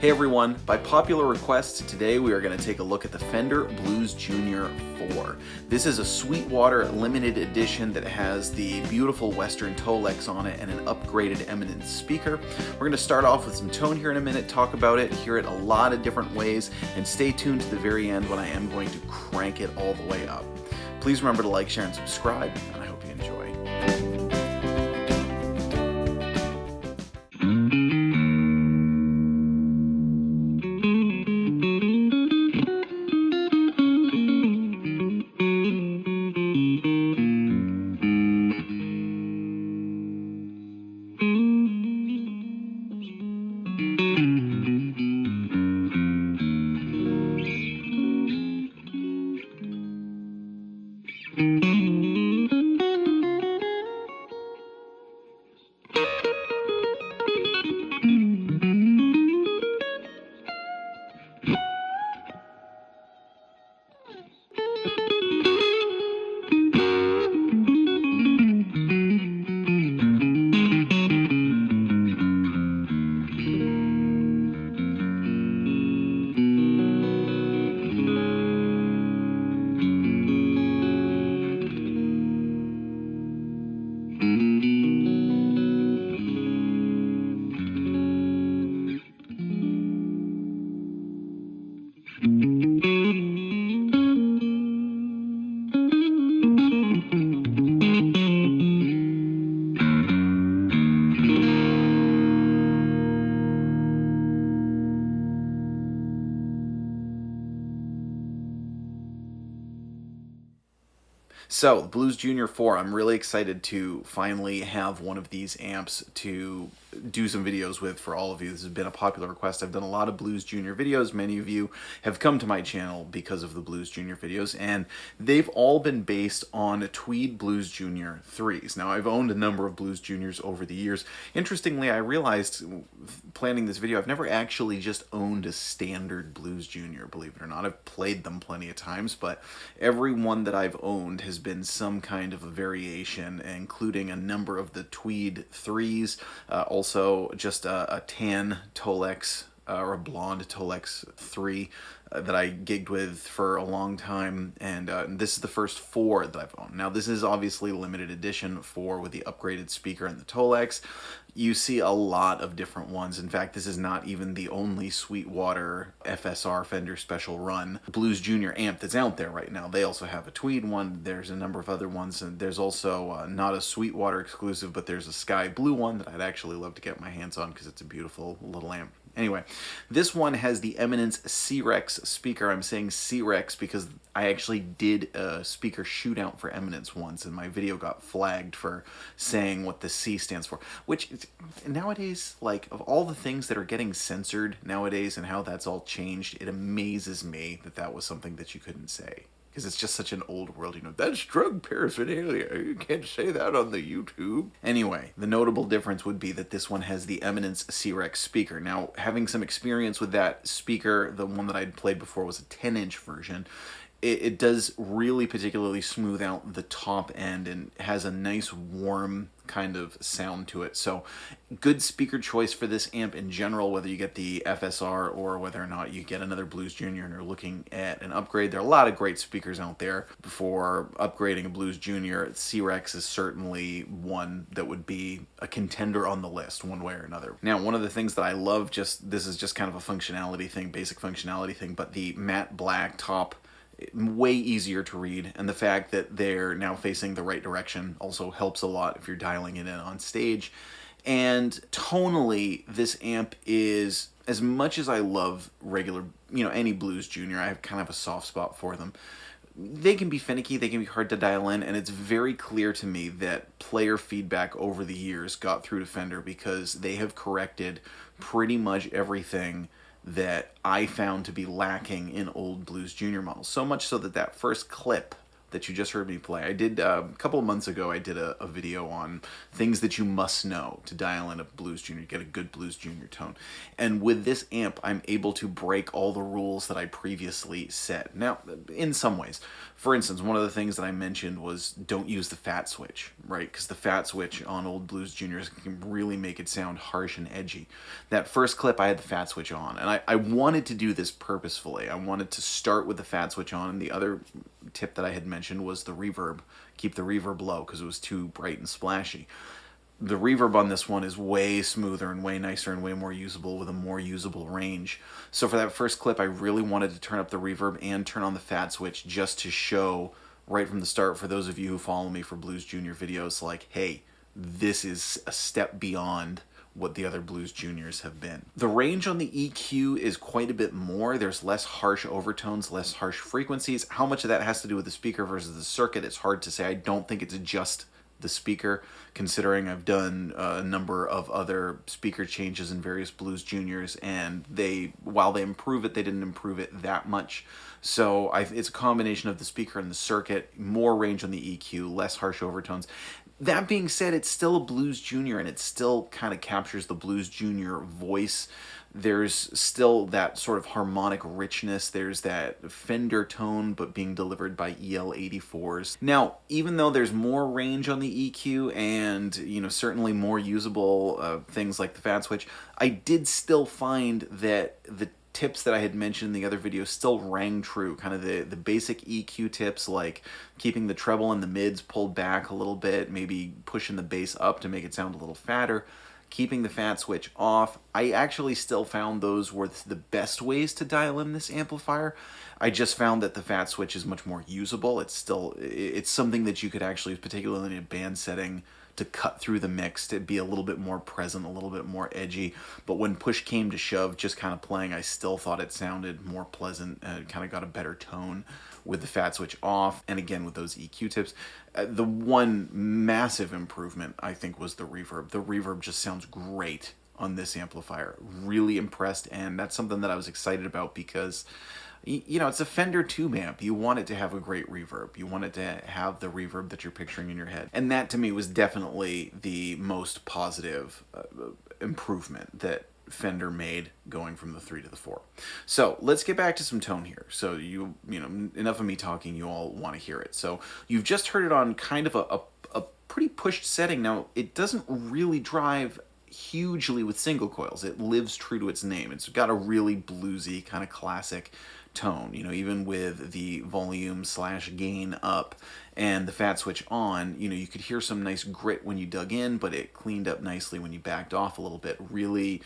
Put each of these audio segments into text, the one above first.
Hey everyone, by popular request, today we are going to take a look at the Fender Blues Jr. 4. This is a Sweetwater limited edition that has the beautiful Western Tolex on it and an upgraded Eminence speaker. We're going to start off with some tone here in a minute, talk about it, hear it a lot of different ways, and stay tuned to the very end when I am going to crank it all the way up. Please remember to like, share, and subscribe, and I hope you enjoy. So, the Blues Jr. 4, I'm really excited to finally have one of these amps to do some videos with for all of you. This has been a popular request. I've done a lot of Blues Jr. videos. Many of you have come to my channel because of the Blues Jr. videos, and they've all been based on Tweed Blues Jr. 3s. Now, I've owned a number of Blues Jr.'s over the years. Interestingly, I realized planning this video, I've never actually just owned a standard Blues Jr., believe it or not. I've played them plenty of times, but every one that I've owned has been some kind of a variation, including a number of the Tweed 3s, also just a tan Tolex or a blonde Tolex 3 that I gigged with for a long time, and this is the first 4 that I've owned. Now, this is obviously limited edition 4 with the upgraded speaker and the Tolex. You see a lot of different ones. In fact, this is not even the only Sweetwater FSR Fender Special Run Blues Jr. amp that's out there right now. They also have a Tweed one. There's a number of other ones, and there's also not a Sweetwater exclusive, but there's a sky blue one that I'd actually love to get my hands on because it's a beautiful little amp. Anyway, this one has the Eminence C-Rex speaker. I'm saying C-Rex because I actually did a speaker shootout for Eminence once, and my video got flagged for saying what the C stands for, which nowadays, like, of all the things that are getting censored nowadays and how that's all changed, it amazes me that that was something that you couldn't say. Because it's just such an old world, you know, that's drug paraphernalia, you can't say that on the YouTube. Anyway, the notable difference would be that this one has the Eminence C-Rex speaker. Now, having some experience with that speaker, the one that I'd played before was a 10-inch version, it does really particularly smooth out the top end and has a nice warm kind of sound to it. So good speaker choice for this amp in general, whether you get the FSR or whether or not you get another Blues Jr. and are looking at an upgrade. There are a lot of great speakers out there for upgrading a Blues Jr. C-Rex is certainly one that would be a contender on the list one way or another. Now, one of the things that I love, this is just kind of a functionality thing, basic functionality thing, but the matte black top, way easier to read, and the fact that they're now facing the right direction also helps a lot if you're dialing it in on stage. And tonally, this amp is, as much as I love regular, you know, any Blues Jr., I have kind of a soft spot for them. They can be finicky, they can be hard to dial in, and it's very clear to me that player feedback over the years got through to Fender because they have corrected pretty much everything that I found to be lacking in old Blues Jr. models. So much so that that first clip that you just heard me play, I did, a couple of months ago, I did a video on things that you must know to dial in a Blues Jr, get a good Blues Jr tone. And with this amp, I'm able to break all the rules that I previously set. Now, in some ways, for instance, one of the things that I mentioned was don't use the fat switch, right? Because the fat switch on old Blues Juniors can really make it sound harsh and edgy. That first clip, I had the fat switch on, and I wanted to do this purposefully. I wanted to start with the fat switch on, and the other tip that I had mentioned was the reverb. Keep the reverb low because it was too bright and splashy. The reverb on this one is way smoother and way nicer and way more usable with a more usable range. So for that first clip, I really wanted to turn up the reverb and turn on the fat switch just to show right from the start, for those of you who follow me for Blues Junior videos, like, hey, this is a step beyond what the other Blues Juniors have been. The range on the EQ is quite a bit more. There's less harsh overtones, less harsh frequencies. How much of that has to do with the speaker versus the circuit, it's hard to say. I don't think it's just the speaker, considering I've done a number of other speaker changes in various Blues Juniors, and while they improve it, they didn't improve it that much. So it's a combination of the speaker and the circuit, more range on the EQ, less harsh overtones. That being said, it's still a Blues Junior, and it still kind of captures the Blues Junior voice. There's still that sort of harmonic richness. There's that Fender tone, but being delivered by EL84s. Now, even though there's more range on the EQ and, certainly more usable things like the fat switch, I did still find that the tips that I had mentioned in the other video still rang true. Kind of the basic EQ tips, like keeping the treble and the mids pulled back a little bit, maybe pushing the bass up to make it sound a little fatter, keeping the fat switch off. I actually still found those were the best ways to dial in this amplifier. I just found that the fat switch is much more usable. It's something that you could actually, particularly in a band setting, to cut through the mix, to be a little bit more present, a little bit more edgy. But when push came to shove, just kind of playing, I still thought it sounded more pleasant and kind of got a better tone with the fat switch off. And again, with those EQ tips, the one massive improvement, I think, was the reverb. The reverb just sounds great on this amplifier. Really impressed, and that's something that I was excited about because it's a Fender tube amp. You want it to have a great reverb. You want it to have the reverb that you're picturing in your head. And that, to me, was definitely the most positive improvement that Fender made going from the 3 to the 4. So let's get back to some tone here. So enough of me talking, you all want to hear it. So you've just heard it on kind of a pretty pushed setting. Now, it doesn't really drive hugely with single coils. It lives true to its name. It's got a really bluesy, kind of classic tone, even with the volume/gain up and the fat switch on, you could hear some nice grit when you dug in, but it cleaned up nicely when you backed off a little bit. Really,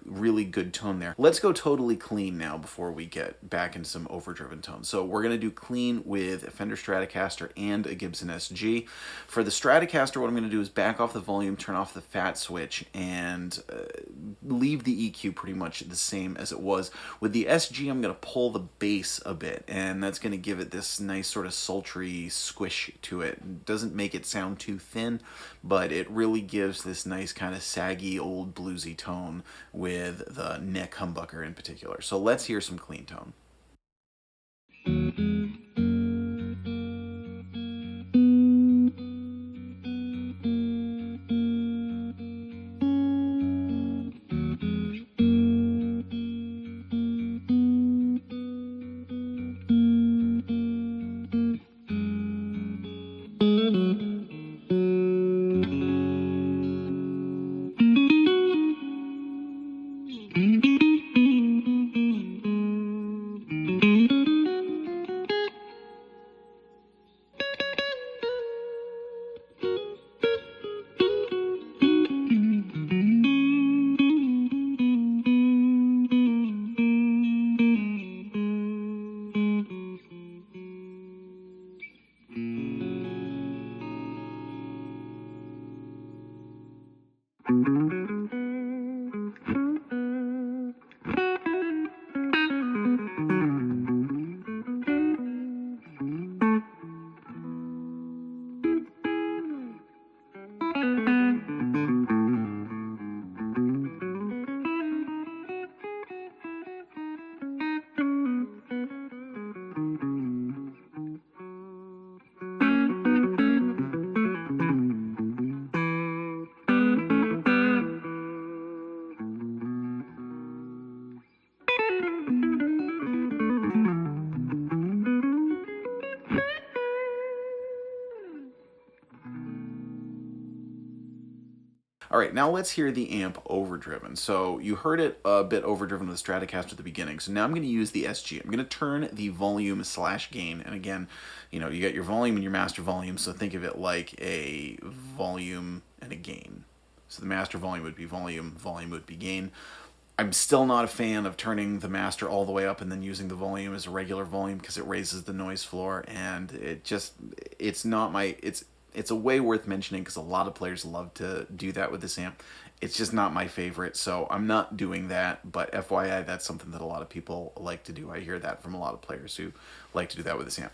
really good tone there. Let's go totally clean now before we get back into some overdriven tones. So we're going to do clean with a Fender Stratocaster and a Gibson SG. For the Stratocaster, what I'm going to do is back off the volume, turn off the fat switch, and leave the EQ pretty much the same as it was. With the SG, I'm going to pull the bass a bit, and that's going to give it this nice sort of sultry squish to it. It doesn't make it sound too thin, but it really gives this nice kind of saggy old bluesy tone with the neck humbucker in particular. So let's hear some clean tone. All right, now let's hear the amp overdriven. So you heard it a bit overdriven with the Stratocaster at the beginning. So now I'm going to use the SG. I'm going to turn the volume slash gain. And again, you know, you got your volume and your master volume. So think of it like a volume and a gain. So the master volume would be volume, volume would be gain. I'm still not a fan of turning the master all the way up and then using the volume as a regular volume because it raises the noise floor, and it's not my, it's a way worth mentioning because a lot of players love to do that with this amp. It's just not my favorite, so I'm not doing that, but FYI, that's something that a lot of people like to do. I hear that from a lot of players who like to do that with this amp.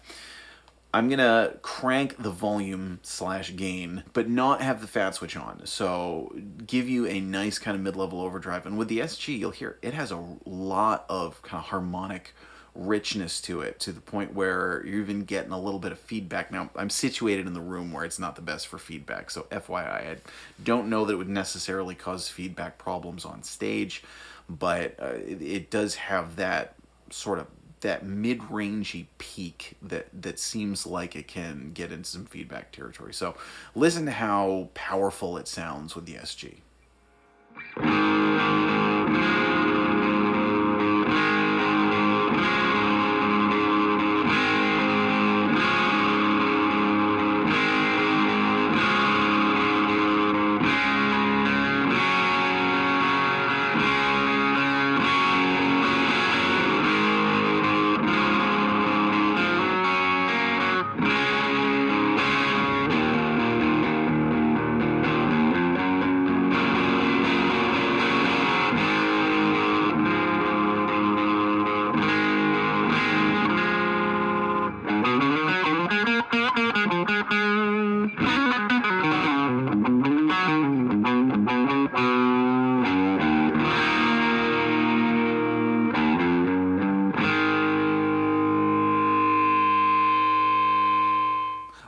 I'm gonna crank the volume slash gain, but not have the fat switch on. So give you a nice kind of mid-level overdrive. And with the SG, you'll hear it has a lot of kind of harmonic richness to it, to the point where you're even getting a little bit of feedback. Now, I'm situated in the room where it's not the best for feedback, so FYI, I don't know that it would necessarily cause feedback problems on stage, but it does have that sort of that mid-rangey peak that seems like it can get into some feedback territory. So listen to how powerful it sounds with the SG.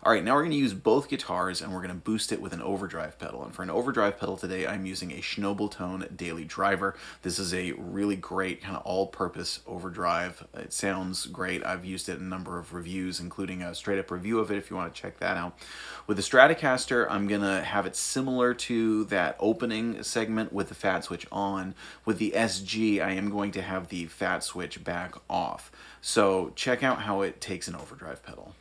All right, now we're going to use both guitars and we're going to boost it with an overdrive pedal. And for an overdrive pedal today, I'm using a Shnobel Tone Daily Driver. This is a really great kind of all-purpose overdrive. It sounds great. I've used it in a number of reviews, including a straight-up review of it if you want to check that out. With the Stratocaster, I'm going to have it similar to that opening segment with the fat switch on. With the SG, I am going to have the fat switch back off. So check out how it takes an overdrive pedal.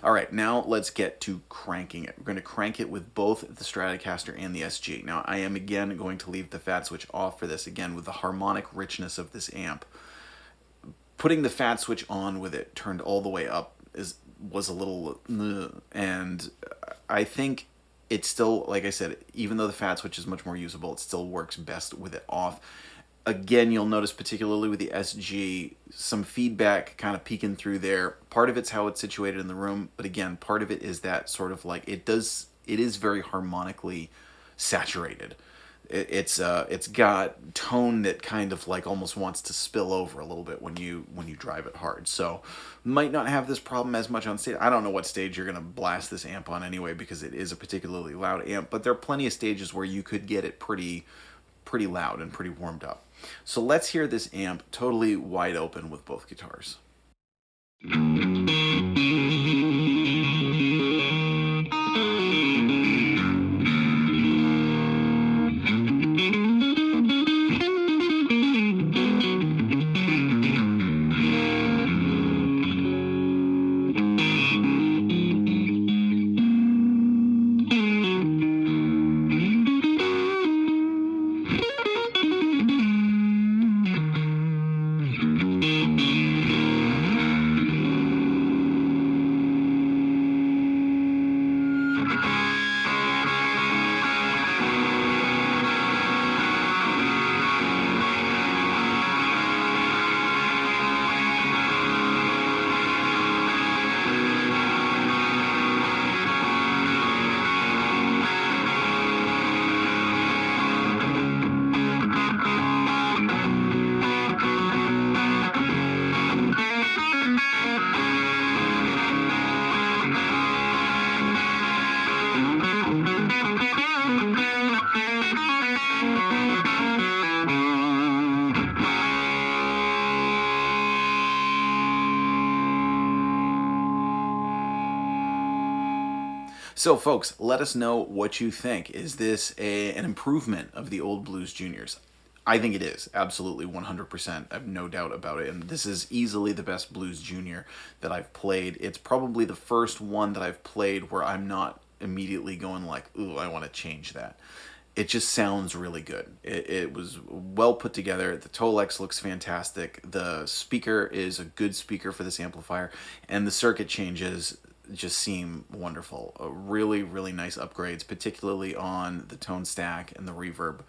All right, now let's get to cranking it. We're going to crank it with both the Stratocaster and the SG. Now, I am again going to leave the fat switch off for this, again, with the harmonic richness of this amp. Putting the fat switch on with it turned all the way up was a little, and I think it still, like I said, even though the fat switch is much more usable, it still works best with it off. Again, you'll notice particularly with the SG, some feedback kind of peeking through there. Part of it's how it's situated in the room, but again, part of it is that sort of like, it is very harmonically saturated. It's got tone that kind of like almost wants to spill over a little bit when you drive it hard. So might not have this problem as much on stage. I don't know what stage you're gonna blast this amp on anyway, because it is a particularly loud amp, but there are plenty of stages where you could get it pretty loud and pretty warmed up. So let's hear this amp totally wide open with both guitars. So folks, let us know what you think. Is this an improvement of the old Blues Juniors? I think it is, absolutely 100%. I have no doubt about it. And this is easily the best Blues Junior that I've played. It's probably the first one that I've played where I'm not immediately going like, ooh, I want to change that. It just sounds really good. It was well put together. The Tolex looks fantastic. The speaker is a good speaker for this amplifier, and the circuit changes just seem wonderful. Really, really nice upgrades, particularly on the tone stack and the reverb.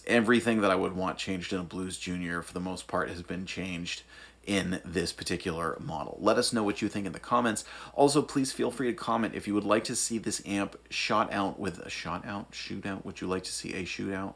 Everything that I would want changed in a Blues Junior, for the most part, has been changed in this particular model. Let us know what you think in the comments. Also, please feel free to comment if you would like to see this amp shot out with a shootout. Would you like to see a shootout?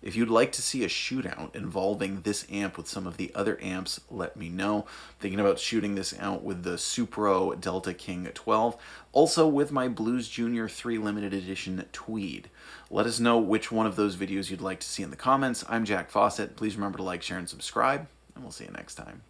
If you'd like to see a shootout involving this amp with some of the other amps, let me know. Thinking about shooting this out with the Supro Delta King 12, also with my Blues Junior 3 limited edition Tweed. Let us know which one of those videos you'd like to see in the comments. I'm Jack Fossett. Please remember to like, share, and subscribe, and we'll see you next time.